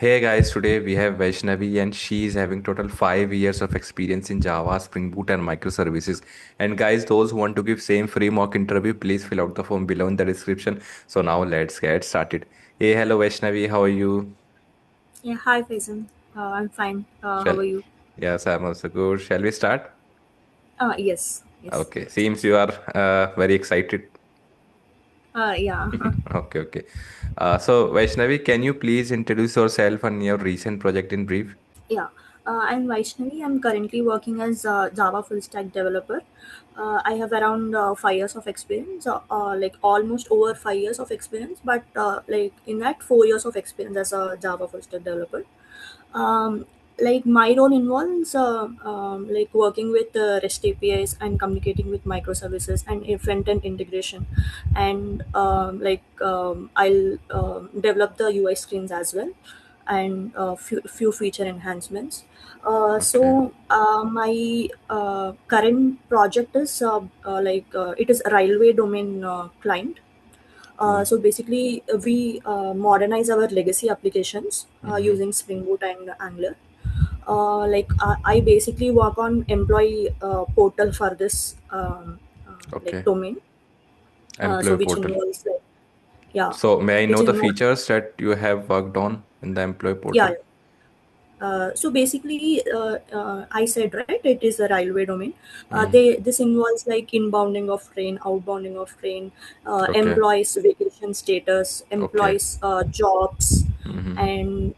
Hey guys, today we have Vaishnavi and she is having total 5 years of experience in Java, Spring Boot and microservices. And guys, those who want to give same free mock interview, please fill out the form below in the description. So now let's get started. Hey, hello Vaishnavi, how are you? Yeah, hi Faisal. I'm fine. How Shall are you? Yes, I'm also good. Shall we start? Yes, yes. Okay, seems you are very excited. Yeah, Okay, okay. So Vaishnavi, can you please introduce yourself and your recent project in brief? yeah. I'm Vaishnavi. I'm currently working as a Java full stack developer. I have around 5 years of experience, like almost over 5 years of experience, but like in that 4 years of experience as a Java full stack developer. um, like my role involves like working with REST APIs and communicating with microservices and a front-end integration, and I'll develop the UI screens as well, and few feature enhancements. Okay. My current project is it is a railway domain client. So Mm-hmm. basically, we modernize our legacy applications Mm-hmm. using Spring Boot and Angular. I basically work on employee portal for this Okay. domain. So Employee which portal. involves like yeah, So may I which know the involves features that you have worked on in the employee yeah. portal? So basically, I said right, it is a railway domain. Mm. They This involves like inbounding of train, outbounding of train, Okay. employees' vacation status, Okay. employees' jobs, Mm-hmm. and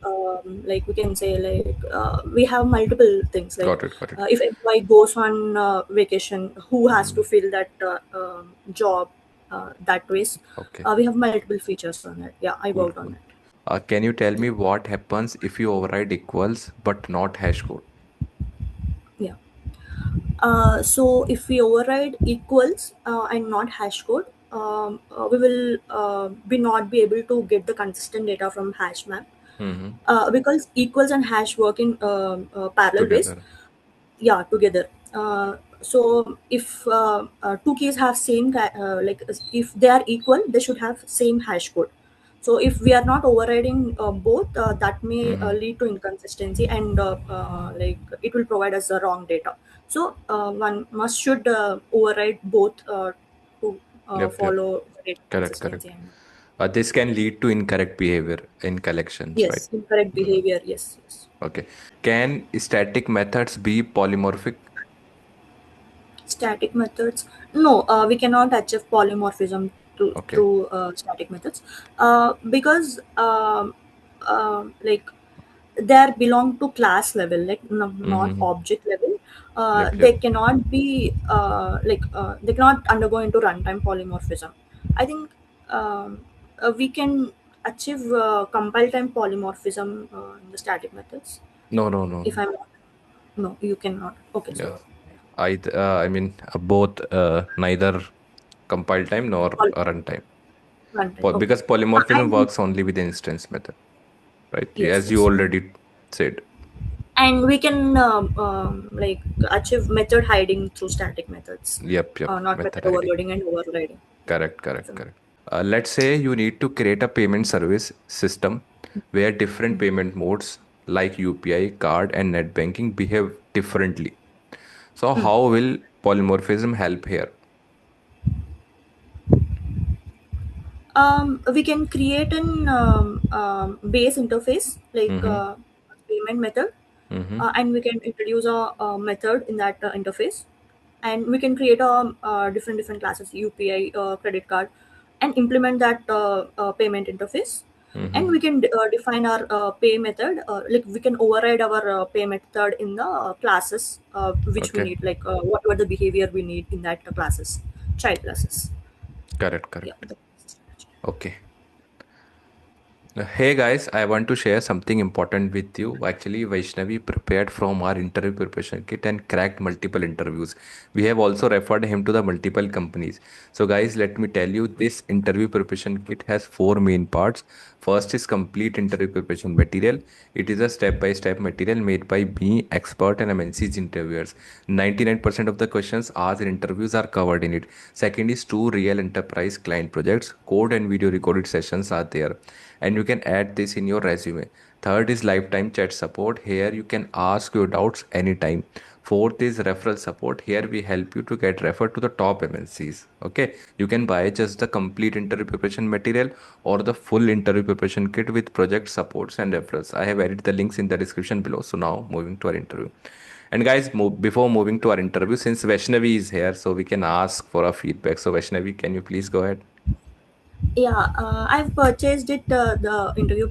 like we can say like we have multiple things like Got it. Got it. if employee goes on vacation, who has to Mm. fill that job that ways. Okay. We have multiple features on it. Yeah, I Cool. worked on Cool. it. Can you tell me what happens if you override equals but not hash code? Yeah. So if we override equals and not hash code, we will be not be able to get the consistent data from hash map, Mm-hmm. because equals and hash work in parallel ways. Together. Yeah, together. So if two keys have same if they are equal, they should have same hash code. So if we are not overriding both, that may Mm-hmm. lead to inconsistency, and like it will provide us the wrong data. So one must should override both to Yep. Yep. follow the data Correct. consistency. Correct. And This can lead to incorrect behavior in collections, right? yes, incorrect Mm. behavior. Yes, yes. Okay. Can static methods be polymorphic? Static methods. No, we cannot achieve polymorphism Okay. through static methods, because like they belong to class level, like no, not Mm-hmm. object level. Yep. They Yep. cannot be they cannot undergo into runtime polymorphism. I think we can achieve compile time polymorphism in the static methods. No. No. No. If No. I'm no, you cannot. Okay, so Yeah. I mean, both neither compile time nor runtime. runtime. Okay. Because polymorphism And works only with the instance method, right? yes, As you yes. already said. And we can like achieve method hiding through static methods, Yep, yep. not Method method ID. overloading and overriding. Yeah. Correct, correct, So, correct. Let's say you need to create a payment service system where different payment modes like UPI, card, and net banking behave differently. So, how will polymorphism help here? we can create an base interface like Mm-hmm. payment method, Mm-hmm. and we can introduce a method in that interface, and we can create a different classes UPI, credit card, and implement that payment interface. And Mm-hmm. we can define our pay method, like we can override our pay method in the classes which we Okay. need, like whatever the behavior we need in that classes, child classes. Correct, Yeah. correct. Okay. Hey guys, I want to share something important with you. Actually, Vaishnavi prepared from our interview preparation kit and cracked multiple interviews. We have also referred him to the multiple companies. So, guys, let me tell you this interview preparation kit has four main parts. First is complete interview preparation material. It is a step by step material made by me, expert, and MNC's interviewers. 99% of the questions asked in interviews are covered in it. Second is two real enterprise client projects. Code and video recorded sessions are there and you can add this in your resume. Third is lifetime chat support. Here you can ask your doubts anytime. Fourth is referral support. Here we help you to get referred to the top MNCs. Okay. You can buy just the complete interview preparation material or the full interview preparation kit with project supports and referrals. I have added the links in the description below. So now moving to our interview. And guys, before moving to our interview, since Vaishnavi is here, so we can ask for a feedback. So Vaishnavi, can you please go ahead? Yeah, I've purchased it, the interview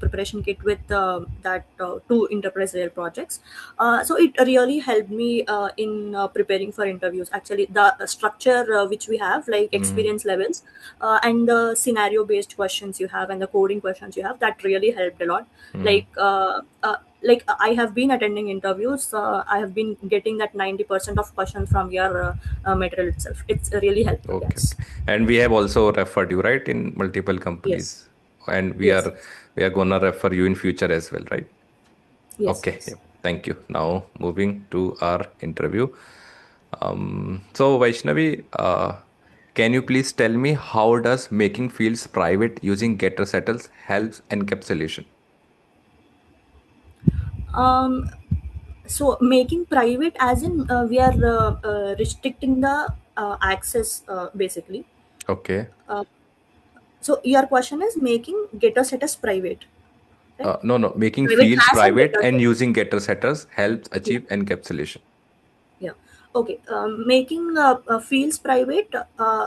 preparation kit with that two enterprise real projects. So it really helped me in preparing for interviews. Actually, the structure which we have, like Mm-hmm. experience levels, and the scenario based questions you have, and the coding questions you have, that really helped a lot. Mm-hmm. Like I have been attending interviews. I have been getting that 90% of questions from your material itself. It's really helpful. Okay, Yes. okay. And we have also referred you, right, in multiple Yes. companies. And we Yes. are Yes. we are gonna refer you in future as well, right? Yes. Okay, Yes. yeah. Thank you. Now moving to our interview. So Vaishnavi, can you please tell me how does making fields private using getter settles helps encapsulation? Um, so making private, as in we are restricting the access basically. Okay. Uh, so your question is making getter status private, right? No, no. Making Private fields has and private getter and status. using getter setters helps Yeah. achieve encapsulation. Yeah. Okay. Making fields private,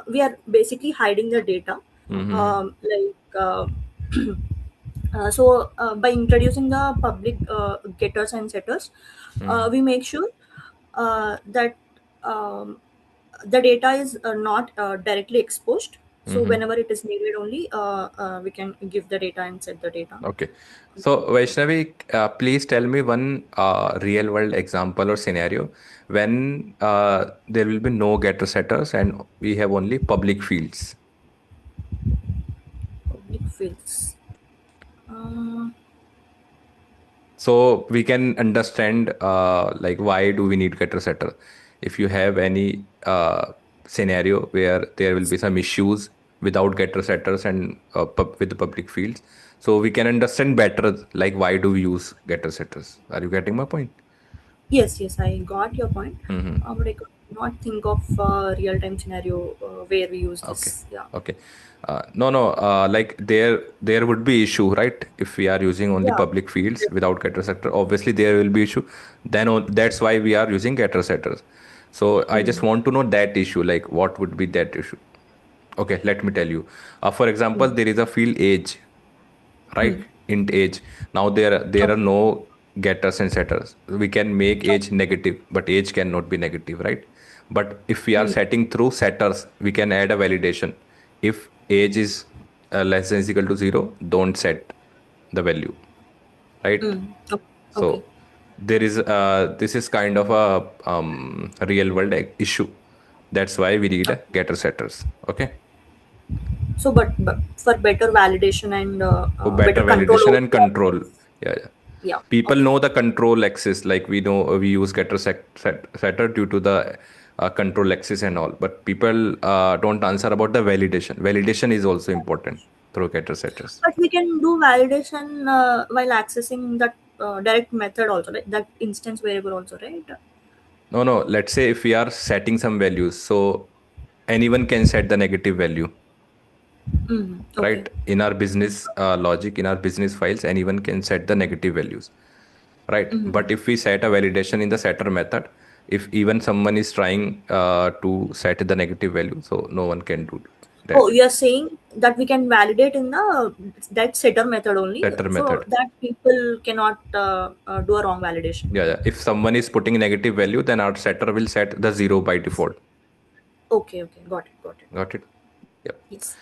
we are basically hiding the data. Mm-hmm. Like by introducing the public getters and setters, Mm-hmm. we make sure that um, the data is not directly exposed. So Mm-hmm. whenever it is needed, only we can give the data and set the data. Okay. So, Vaishnavi, please tell me one real world example or scenario when there will be no getter setters and we have only public fields. Public fields. Uh, So we can understand like why do we need getter setter? If you have any scenario where there will be some issues without getter setters and with the public fields, so we can understand better like why do we use getter setters? Are you getting my point? yes, yes, I got your point. Mm-hmm. But I could not think of a real time scenario where we use Okay. this. Yeah. Okay. No, no. Like there would be issue, right? If we are using only Yeah. public fields without getter setter, obviously there will be issue. Then that's why we are using getter setters. So I just Mm. want to know that issue. Like what would be that issue? Okay, let me tell you. For example, Mm. there is a field age, right? Mm. Int age. Now there are Okay. no getters and setters. We can make age negative, but age cannot be negative, right? But if we are Mm. setting through setters, we can add a validation. If age is less than is equal to zero, don't set the value, right? Mm. Okay. Okay. So there is this is kind of a real world issue. That's why we need a getter setters. Okay. So, but for better validation and For better better control validation over and the control. access. Yeah, yeah. Yeah. People Okay. know the control axis, like we know we use getter setter due to the control axis and all, but people don't answer about the validation. Validation is also important through getter setters. But we can do validation while accessing that direct method also, right? That instance variable also, right? No, no. Let's say if we are setting some values, so anyone can set the negative value, Mm. Okay. right? In our business logic, in our business files, anyone can set the negative values, right? Mm. But if we set a validation in the setter method, if even someone is trying to set the negative value, so no one can do Oh, that. you're saying that we can validate in the that setter method only, Setter so method. that people cannot do a wrong validation. Yeah, yeah. If someone is putting a negative value, then our setter will set the zero by default. Okay, okay, got it, got it. Got it? Yep. Yes.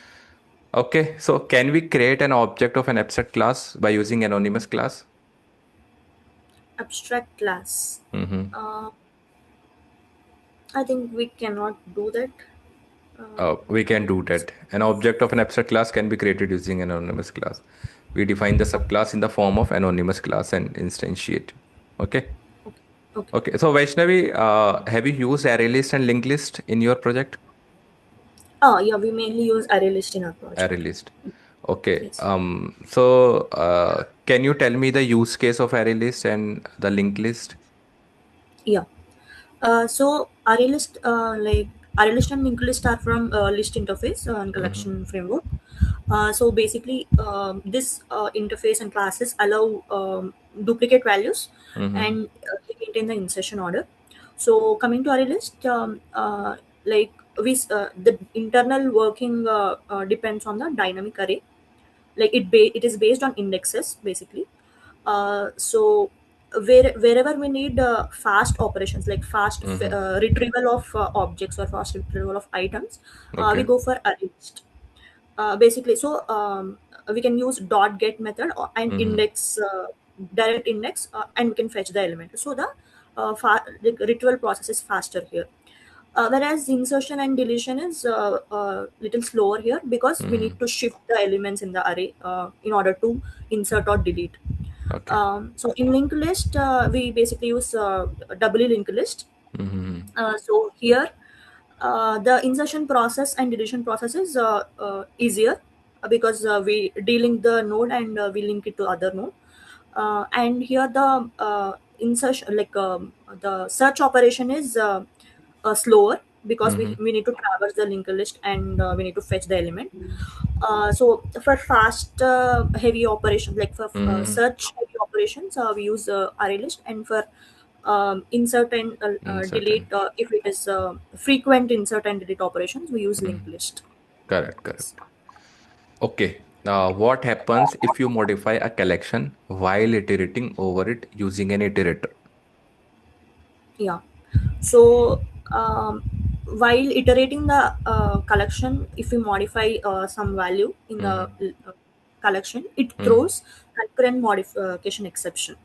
Okay, so can we create an object of an abstract class by using anonymous class? Abstract class. Mm-hmm. Uh, I think we cannot do that. We can do that. An object of an abstract class can be created using an anonymous class. We define the Okay, subclass in the form of anonymous class and instantiate. Okay. okay, okay. Okay. So Vaishnavi, have you used array list and linked list in your project? Yeah, we mainly use array list in our project. Array list. Okay. Yes. Can you tell me the use case of array list and the linked list? Yeah. So array list, array list and linked list are from list interface and Mm-hmm. collection framework. So basically, this interface and classes allow duplicate values Mm-hmm. and they maintain the insertion order. So coming to array list, like the internal working depends on the dynamic array. Like it is based on indexes basically. So wherever we need fast operations, like Mm-hmm. retrieval of objects or fast retrieval of items, we Okay. go for array list. Basically, so we can use dot get method and Mm-hmm. index, direct index, and we can fetch the element. So the retrieval process is faster here. Whereas insertion and deletion is little slower here because we Mm-hmm. need to shift the elements in the array in order to insert or delete. Okay. So in linked list, we basically use doubly linked list. Mm-hmm. So here, the insertion process and deletion process is easier because we delink the node and we link it to other node. And here the insertion, the search operation is slower because Mm-hmm. we need to traverse the linked list and we need to fetch the element. So for fast heavy operations, like for Mm-hmm. search heavy operations, we use array list, and for insert and delete, Certain. if it is frequent insert and delete operations, we use linked Mm-hmm. list. Correct. Yes. Correct. Okay. What happens if you modify a collection while iterating over it using an iterator? Yeah. So while iterating the collection, if we modify some value in the Mm-hmm. collection, it Mm-hmm. throws concurrent modification exception.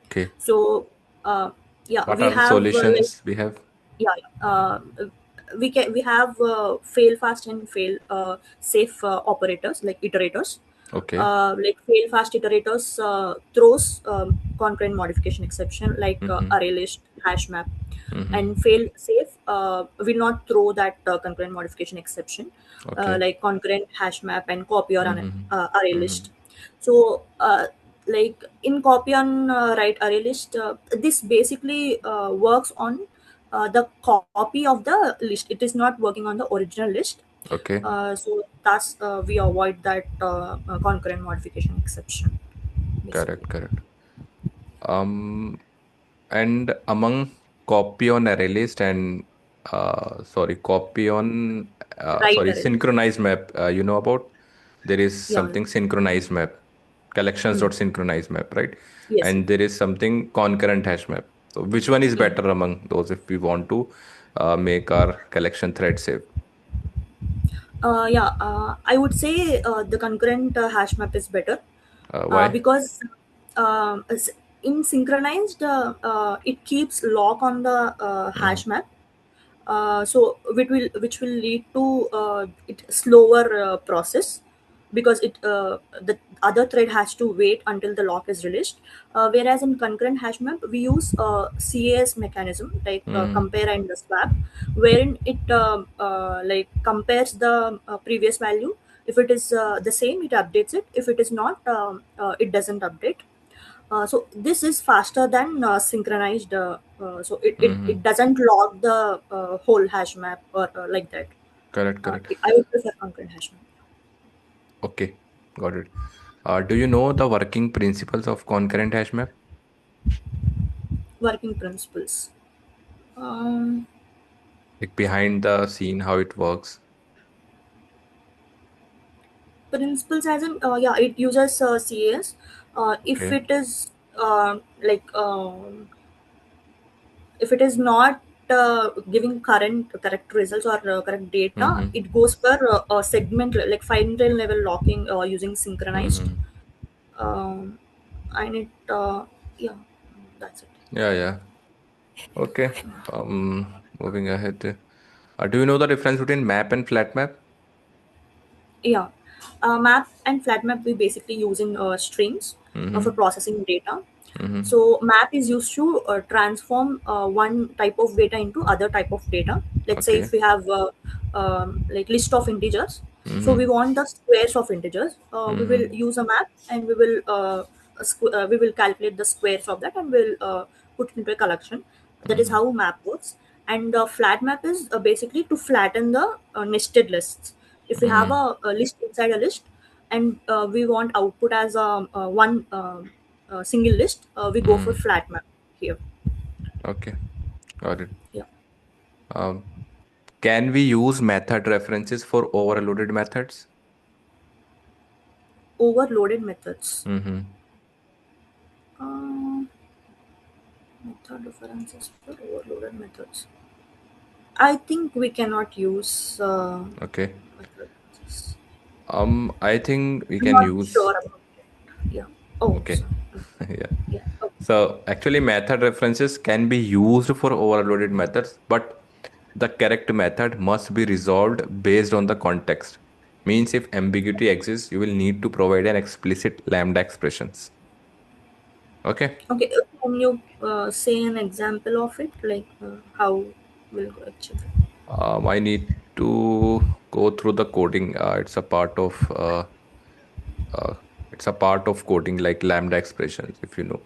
Okay. So uh, yeah, What we are the have solutions we have? yeah, we have fail fast and fail safe operators, like iterators. Okay. Like fail fast iterators throws concurrent modification exception, like Mm-hmm. array list, hash map. Mm-hmm. And fail safe will not throw that concurrent modification exception, Okay. like concurrent hash map and copy or an Mm-hmm. array Mm-hmm. list. So like in copy on write array list, this basically works on the copy of the list. It is not working on the original list. Okay. So thus we avoid that concurrent modification exception Correct. basically. Correct. Um, and among copy on array list and copy on Write array list. synchronized map, you know about there is Yeah. something synchronized map, collections Hmm. dot synchronized map, right? Yes. And there is something concurrent hash map. So which one is Yeah. better among those if we want to make our collection thread safe? Yeah, I would say the concurrent hash map is better Why? because in synchronized, it keeps lock on the Mm-hmm. hash map, so which will lead to it slower process because the other thread has to wait until the lock is released. Whereas in concurrent hash map, we use CAS mechanism, like Mm-hmm. compare and swap, wherein it like compares the previous value. If it is the same, it updates it. If it is not, it doesn't update. So this is faster than synchronized. So it Mm-hmm. doesn't log the whole hash map or like that. Correct, correct. I would prefer concurrent hash map. Okay, got it. Do you know the working principles of concurrent hash map? Working principles. Um, Like behind the scene, how it works? Principles as in, yeah, it uses CAS. If Okay. it is if it is not giving correct results or correct data, Mm-hmm. it goes for a segment, like fine grain level locking using synchronized. Mm-hmm. um, and it yeah, that's it. Yeah, yeah. Okay. Moving ahead. Do you know the difference between map and flat map? Yeah. Map and flat map we basically using streams for Mm-hmm. processing data. Mm-hmm. So map is used to transform one type of data into other type of data. Let's say Okay. if we have like list of integers, So we Mm-hmm. want the squares of integers. We will Mm-hmm. use a map, and we will calculate the squares of that, and we'll put it into a collection. That is Mm-hmm. how map works. And flat map is basically to flatten the nested lists. If we have Mm-hmm. a list inside a list, and we want output as one single list, we go for Mm-hmm. flat map here. Okay, got it. Yeah. Um, can we use method references for overloaded methods? Overloaded methods. Mm-hmm. Uh, Method references for overloaded methods. I think we cannot use Okay. method references. I think we I'm can not use. sure about it. Yeah. Oh, Okay. sorry. Yeah. Yeah. Okay. So actually, method references can be used for overloaded methods, but the correct method must be resolved based on the context. Means if ambiguity exists, you will need to provide an explicit lambda expressions. Okay. Okay. Can you say an example of it? Like how will go achieve it? I need to go through the coding. Uh, it's a part of coding like lambda expressions, if you know.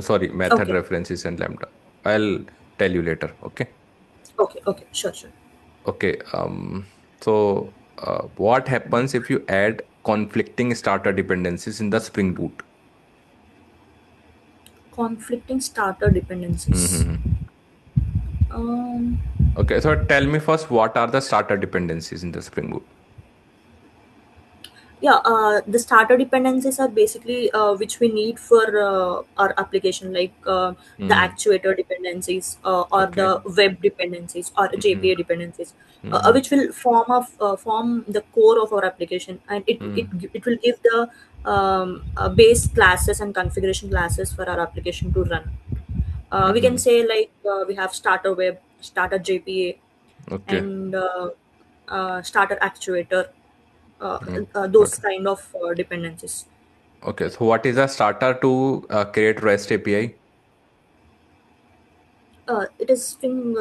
Sorry, method Okay. references and lambda. I'll tell you later. Okay. Okay. Okay. Sure. Sure. Okay. What happens if you add conflicting starter dependencies in the Spring Boot? Conflicting starter dependencies. Mm-hmm. Um, Okay. So tell me first, what are the starter dependencies in the Spring Boot? yeah, the starter dependencies are basically which we need for our application, like the Mm-hmm. actuator dependencies or Okay. the web dependencies or Mm-hmm. jpa dependencies, Mm-hmm. which will form the core of our application, and it will give the base classes and configuration classes for our application to run. We can Mm-hmm. say like we have starter web, starter jpa, Okay. and starter actuator, Mm-hmm. those Got it. kind of dependencies. Okay. So what is a starter to create REST API? It is Spring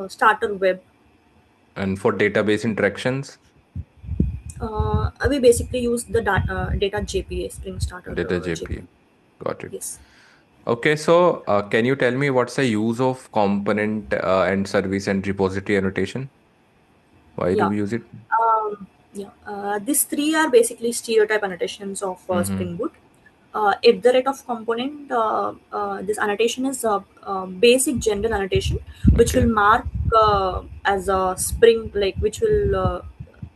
Starter Web. And for database interactions, We basically use the data JPA, Spring Starter data JPA. JPA. Got it. Yes. Okay, so can you tell me what's the use of component and service and repository annotation? Why do Yeah. we use it? Yeah. These three are basically stereotype annotations of Mm-hmm. Spring Boot. At the rate of component, this annotation is a, basic general annotation, which will Okay. mark as a Spring, like which will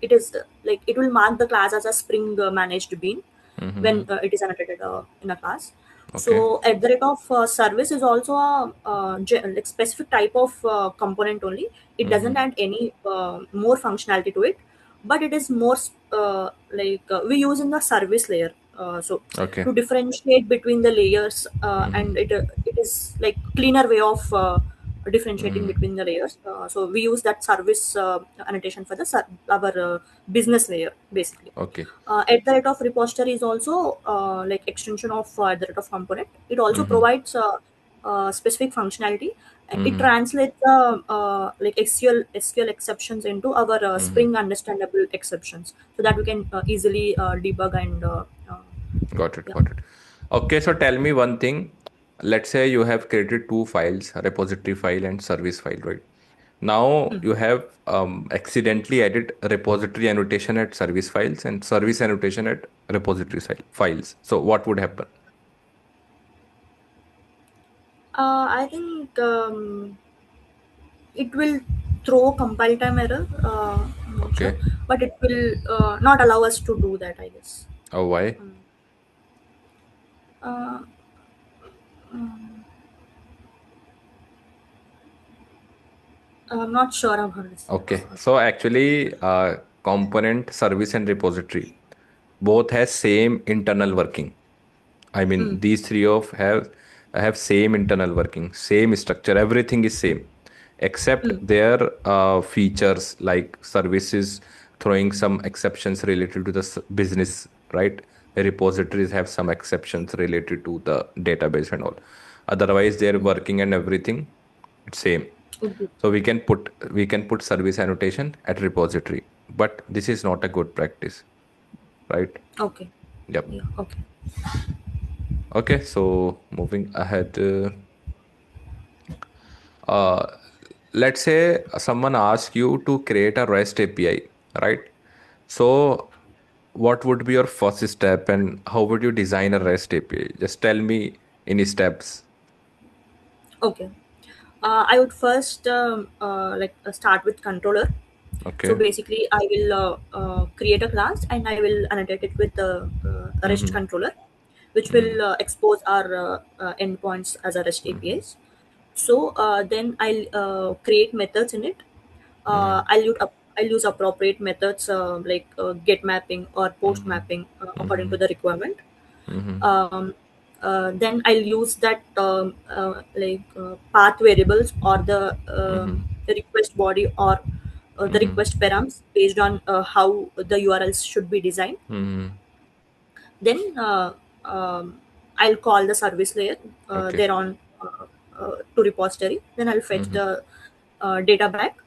it is like it will mark the class as a Spring managed bean Mm-hmm. when it is annotated in a class. Okay. So at the rate of service is also a like specific type of component only. It doesn't Mm-hmm. add any more functionality to it, but it is more we use in the service layer. So Okay. to differentiate between the layers, Mm-hmm. and it is like cleaner way of differentiating Mm-hmm. between the layers. So we use that service annotation for the our business layer basically. Okay. At the rate of repository is also like extension of at the rate of component. It also Mm-hmm. provides specific functionality. It Mm-hmm. translates like SQL exceptions into our Mm-hmm. Spring understandable exceptions, so that we can easily debug and Got it. yeah. Got it. Okay, so tell me one thing. Let's say you have created two files, a repository file and service file, right? Now you have accidentally added repository annotation at service files and service annotation at repository files. So what would happen? I think it will throw compile time error. I'm not sure, Okay. but it will not allow us to do that, I guess. Oh, why? Uh, um, I'm not sure about this. Okay. So actually, component, service, and repository both has same internal working. I mean, these three of have same internal working, same structure. Everything is same, except their features like services throwing some exceptions related to the business, right? Repositories have some exceptions related to the database and all. Otherwise, they're working and everything it's same. Okay. So we can put service annotation at repository, but this is not a good practice, right? Okay. Yep. Yeah. Okay. Okay, so moving ahead, uh, let's say someone asks you to create a REST API, right? So, what would be your first step and how would you design a REST API? Just tell me in steps. Okay. I would first start with controller. So Okay. basically, I will create a class and I will annotate it with a REST Mm-hmm. controller, which Mm-hmm. will expose our endpoints as a REST Mm-hmm. APIs. So then I'll create methods in it. Mm-hmm. I'll use appropriate methods like get mapping or post mapping according Mm-hmm. to the requirement. Mm-hmm. Then I'll use that path variables or Mm-hmm. the request body or the Mm-hmm. request params based on how the URLs should be designed. Mm-hmm. Then I'll call the service layer Okay. there on to repository. Then I'll fetch Mm-hmm. the data back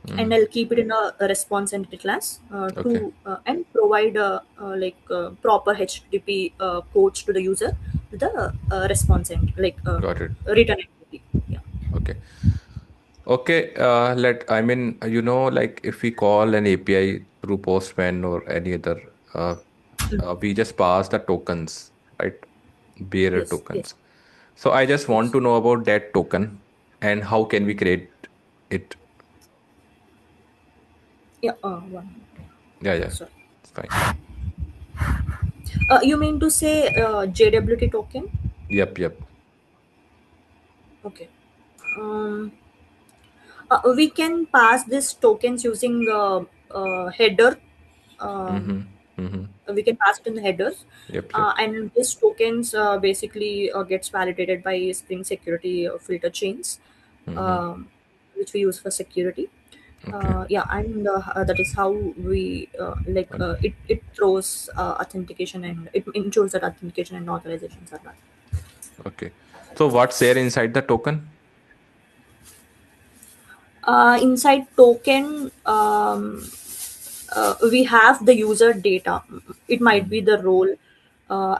and Mm-hmm. I'll keep it in a response entity class Okay. to and provide proper HTTP codes to the user with the response end Got it. return entity. Yeah. Okay. Okay, like if we call an API through Postman or any other, uh, we just pass the tokens, right? Bearer Yes. Yes. tokens. So I just want Yes. to know about that token and how can we create it? Yeah. One. Yeah, yeah, Sorry. it's fine. You mean to say JWT token? Yep, yep. Okay. Um, we can pass these tokens using header. Um, Mm-hmm. Mm-hmm. we can pass it in the headers, Yep, yep. and these tokens basically gets validated by Spring Security filter chains, Mm-hmm. um, which we use for security. Okay. Yeah, and that is how we Okay. it throws authentication and it ensures that authentication and authorizations are done. Okay. So what's there inside the token? Inside token, we have the user data. It might be the role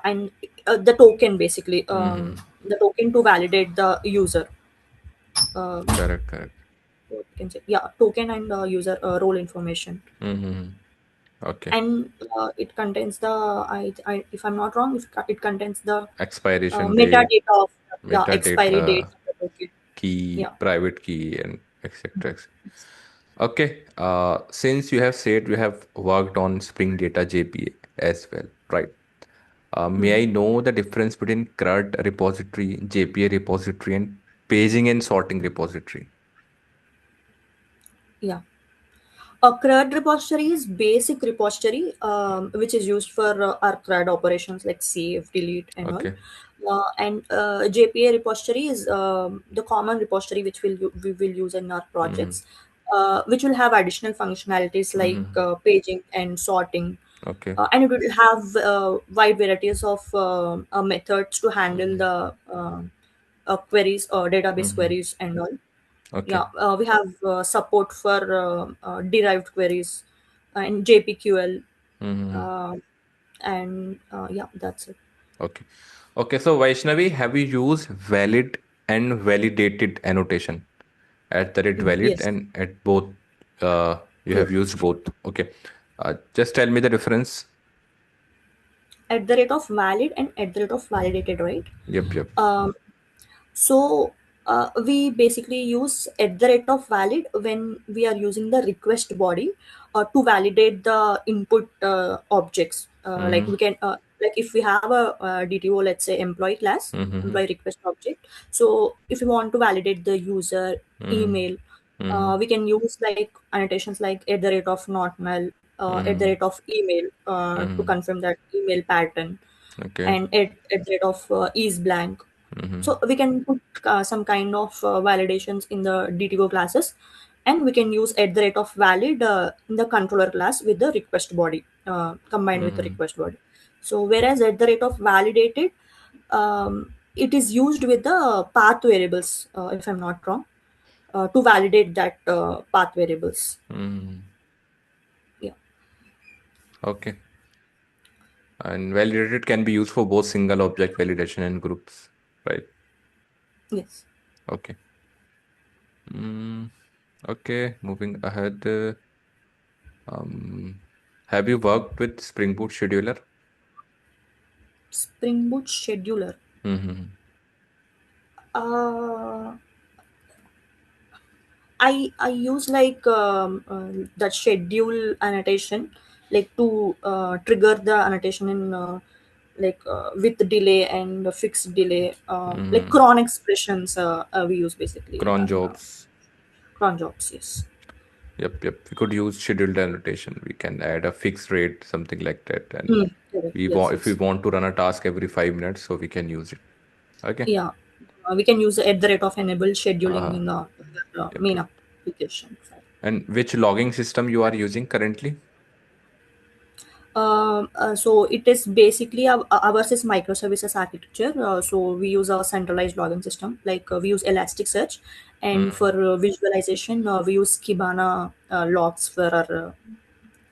and the token basically, Mm-hmm. the token to validate the user. Um, Correct, correct. what we can say, yeah, token and user role information, Mm-hmm. Okay. and it contains the if I'm not wrong, it contains the Expiration date, metadata of the expiry date metadata, of the token. key, Yeah. private key, and etc. Okay. Since you have said you have worked on Spring Data JPA as well, right? May I know the difference between CRUD repository, JPA repository, and paging and sorting repository? Yeah. A CRUD repository is basic repository, which is used for our CRUD operations like save, delete, and all. Okay. And JPA repository is the common repository which we will use in our Mm-hmm. projects, which will have additional functionalities like Mm-hmm. paging and sorting, Okay. and it will have wide varieties of methods to handle Mm-hmm. the queries or database Mm-hmm. queries and all. Okay. Yeah, we have support for derived queries and JPQL, Mm-hmm. uh, and yeah, that's it. Okay. Okay. So Vaishnavi, have you used valid and validated annotation? At the rate valid Yes, and at both, you have yes. used both. Okay. Just tell me the difference. At the rate of valid and at the rate of validated, right? Yep, yep. Um, So we basically use at the rate of valid when we are using the request body to validate the input objects. Like Mm-hmm. we can like if we have a DTO, let's say employee class, Mm-hmm. employee request object. So if we want to validate the user Mm-hmm. email, Mm-hmm. we can use like annotations like at the rate of not null, at the Mm-hmm. rate of email to Mm-hmm. confirm that email pattern, Okay. and at the rate of is blank. Mm-hmm. So we can put some kind of validations in the DTO classes, and we can use at the rate of valid in the controller class with the request body combined with the Mm-hmm. request body. So whereas at the rate of validated, it is used with the path variables, if I'm not wrong, to validate that path variables. Mm-hmm. Yeah. Okay. And validated can be used for both single object validation and groups, right? Yes. Okay. Mm, okay. Moving ahead. Um, have you worked with Spring Boot scheduler? Spring Boot scheduler. Mm-hmm. Uh, I use like that schedule annotation, like to trigger the annotation in with delay and fixed delay, like Mm-hmm. cron expressions. We use basically in Cron that jobs. cron jobs. Yes. Yep, yep. We could use scheduled annotation. We can add a fixed rate, something like that. And Hmm. Correct. we Yes. want if we Yes. want to run a task every 5 minutes, so we can use it. Okay. Yeah. We can use the at the rate of enable scheduling Uh, in the yep, main yep. application. And which logging system you are using currently? So it is basically ours is microservices architecture. So we use a centralized login system, like we use Elasticsearch, and for Mm, visualization, we use Kibana logs for our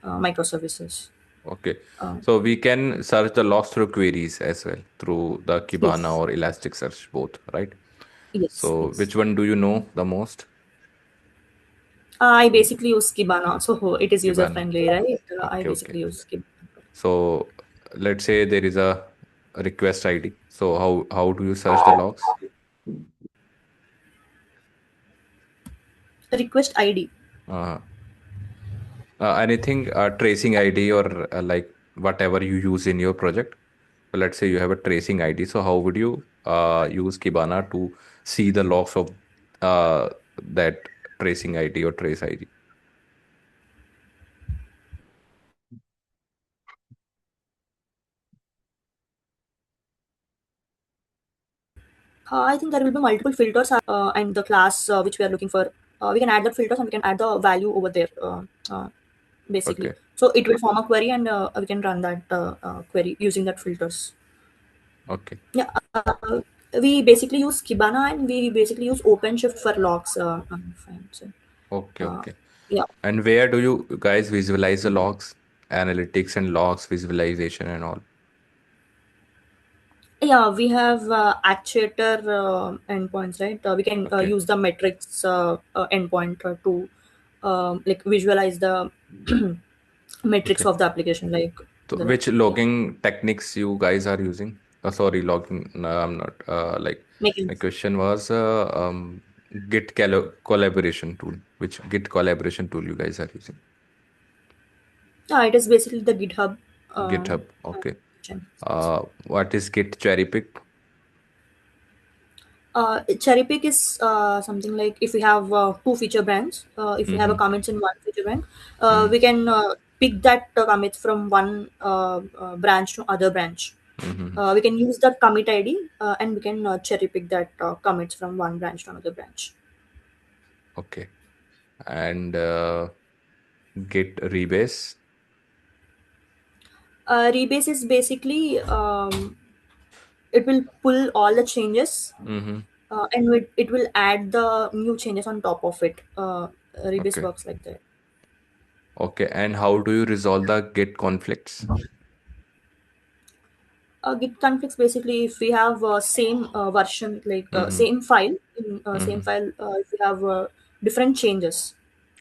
microservices. okay. Uh, So we can search the logs through queries as well, through the Kibana yes, or Elasticsearch, both, right? yes, So yes. which one do you know the most? I basically use Kibana, so it is user Kibana. friendly, right? I Okay, okay. basically use Kibana. So let's say there is a request ID. So how do you search the logs? Request ID. Uh, anything tracing ID or like whatever you use in your project. So let's say you have a tracing ID. So how would you use Kibana to see the logs of that tracing ID or trace ID? I think there will be multiple filters and the class which we are looking for. We can add the filters and we can add the value over there, basically. Okay, So it will form a query and we can run that query using that filters. okay, Yeah, we basically use Kibana and we basically use OpenShift for logs. Fine. So, okay, uh, okay. yeah. And where do you guys visualize the logs, analytics and logs visualization and all? Yeah, we have actuator endpoints, right? We can Okay, use the metrics endpoint to like visualize the metrics okay. of the application, like So the which yeah, logging techniques you guys are using? Sorry, logging. No, I'm not. Like making. my question was Git collaboration tool. Which Git collaboration tool you guys are using? Yeah, it is basically the GitHub. GitHub. Uh, Okay. chain. What is Git cherry pick? Cherry pick is something like if we have two feature brands, if we have a Mm-hmm. comments in one feature brand, Mm-hmm. we can pick that commits from one branch to other branch. Mm-hmm. We can use that commit ID and we can cherry pick that commits from one branch to another branch. Okay. And Git rebase. Rebase is basically it will pull all the changes Mm-hmm. and it will add the new changes on top of it. Rebase Okay. works like that. Okay. And how do you resolve the Git conflicts? Git conflicts basically if we have same version like Mm-hmm. same file in same Mm-hmm. file if we have different changes.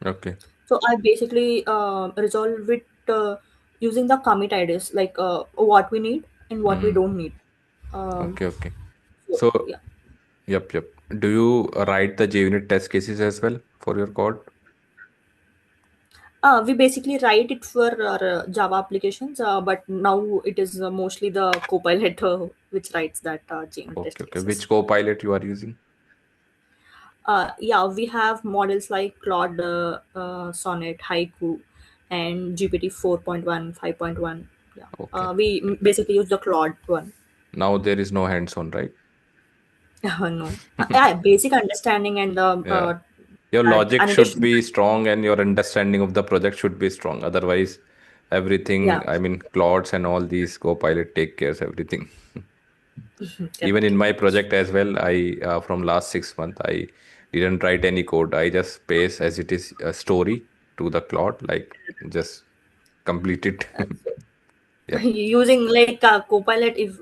Okay. So I basically resolve it using the commit IDs, like what we need and what we Mm-hmm. don't need. Um, Okay. Okay. so So yeah, yep, yep. Do you write the JUnit test cases as well for your code? we basically write it for our Java applications, but now it is mostly the Copilot which writes that JUnit Okay, test okay. cases. Which Copilot you are using? Yeah, we have models like Claude, Sonnet, Haiku, and GPT 4.1, 5.1. Yeah, Okay, we okay. basically use the Claude one. Now there is no hands-on, right? No, yeah, basic understanding and Yeah. Your logic should annotation. be strong and your understanding of the project should be strong. Otherwise, Yeah, everything, I mean, Claudes and all these Copilot take care of everything. Even correct. in my project as well, I from last 6 months, I didn't write any code. I just paste as it is a story to the Claude, like just complete it. So Yep, using like Copilot, if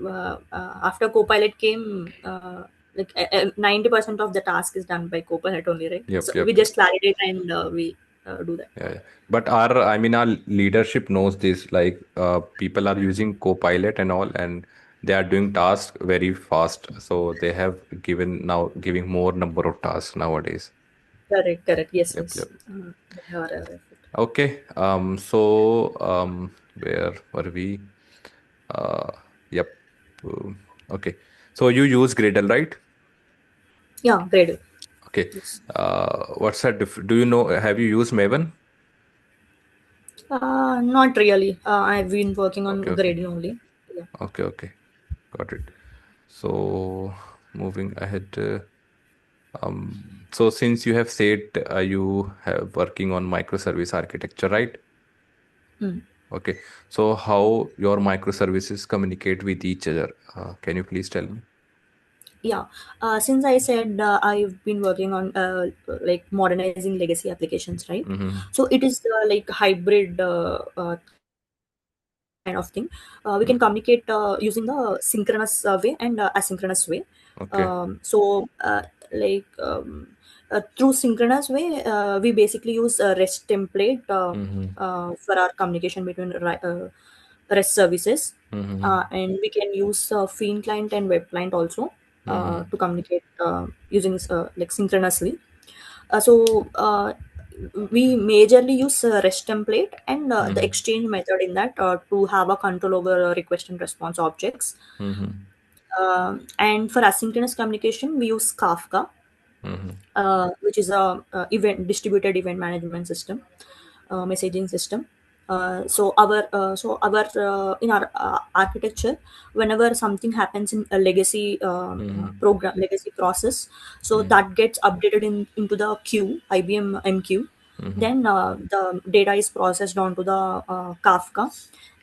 after Copilot came, 90% of the task is done by Copilot only, right? yep, So we yep, yep. just validate and we do that. Yeah, yeah. But I mean, our leadership knows this. Like, people are using Copilot and all, and they are doing tasks very fast. So they have giving more number of tasks nowadays. Correct, correct. Yes, Yep, yes. yep. We are aware of it. Okay. Where were we? Uh, yep. Okay. So you use Gradle, right? Yeah, great. Okay. Yes. What's that? Do you know? Have you used Maven? Not really. I've been working on Okay, okay, grading only. Yeah. okay, okay. Got it. So moving ahead. So since you have said you have working on microservice architecture, right? Hmm. Okay. So how your microservices communicate with each other? Can you please tell me? Yeah. Since I said I've been working on like modernizing legacy applications, right? Mm-hmm. So it is like hybrid kind of thing. We can communicate using the synchronous way and asynchronous way. Okay. Like through synchronous way, we basically use a REST template Mm-hmm. for our communication between REST services, Mm-hmm. and we can use Fiend client and web client also Mm-hmm. to communicate using like synchronously. So we majorly use REST template and the Mm-hmm. exchange method in that to have a control over request and response objects. Mm-hmm. And for asynchronous communication, we use Kafka, Mm-hmm. which is a event distributed event management system, messaging system. In our architecture, whenever something happens in a legacy Mm-hmm. program, legacy process, so Mm-hmm. that gets updated into the queue, IBM MQ. Mm-hmm. Then the data is processed onto the Kafka,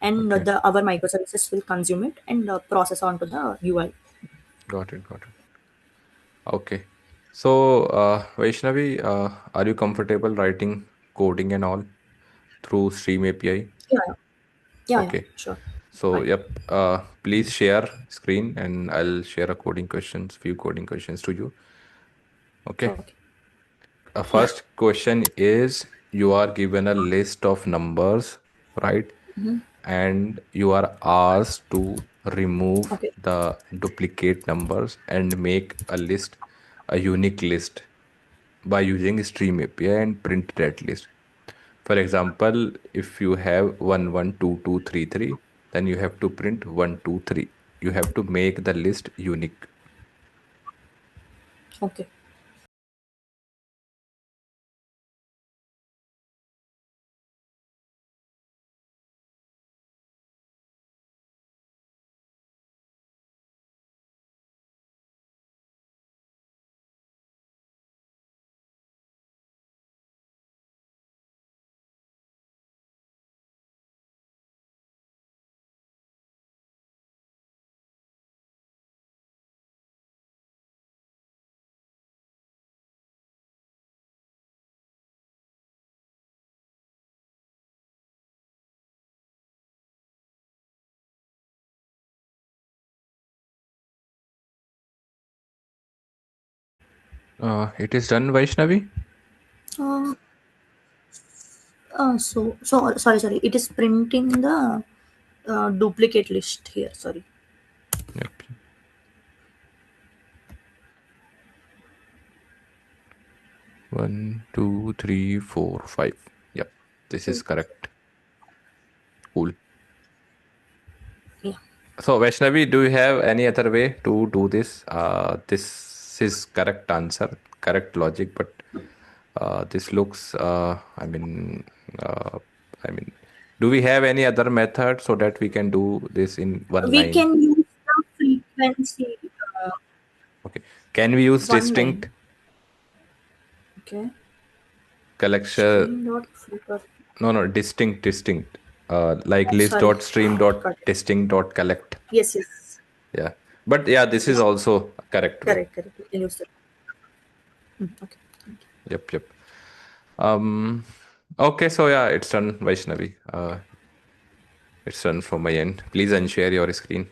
and Okay. the our microservices will consume it and process onto the UI. Got it. Got it. Okay. So, Vaishnavi, are you comfortable writing coding and all through Stream API? Yeah, yeah, Okay. sure. So, Fine. yep. Please share screen and I'll share a few coding questions to you. Okay. Okay. Yeah. First question is you are given a list of numbers, right? And you are asked to remove Okay. the duplicate numbers and make a unique list by using Stream API and print that list. For example, if you have 112233, then you have to print 123. You have to make the list unique. Okay. It is done, Vaishnavi? Uh, sorry. It is printing the duplicate list here. Sorry. Yep. 1, 2, 3, 4, 5. Yep. This is So, correct. Cool. yeah. So, Vaishnavi, do you have any other way to do this? This is correct answer, correct logic, but this looks, uh, I mean, do we have any other method so that we can do this in one We line? can use the frequency Okay. Can we use one line. distinct Okay. collection? Stream dot filter. No, no, distinct. Like Oh, sorry. list.stream Got it. distinct collect. Yes, yes. Yeah. But yeah, this is Yes. also a correct way. Correct, correct. We can use that. Okay. Thank you. Yep, yep. Um, okay, so yeah, it's done, Vaishnavi. It's done from my end. Please unshare your screen.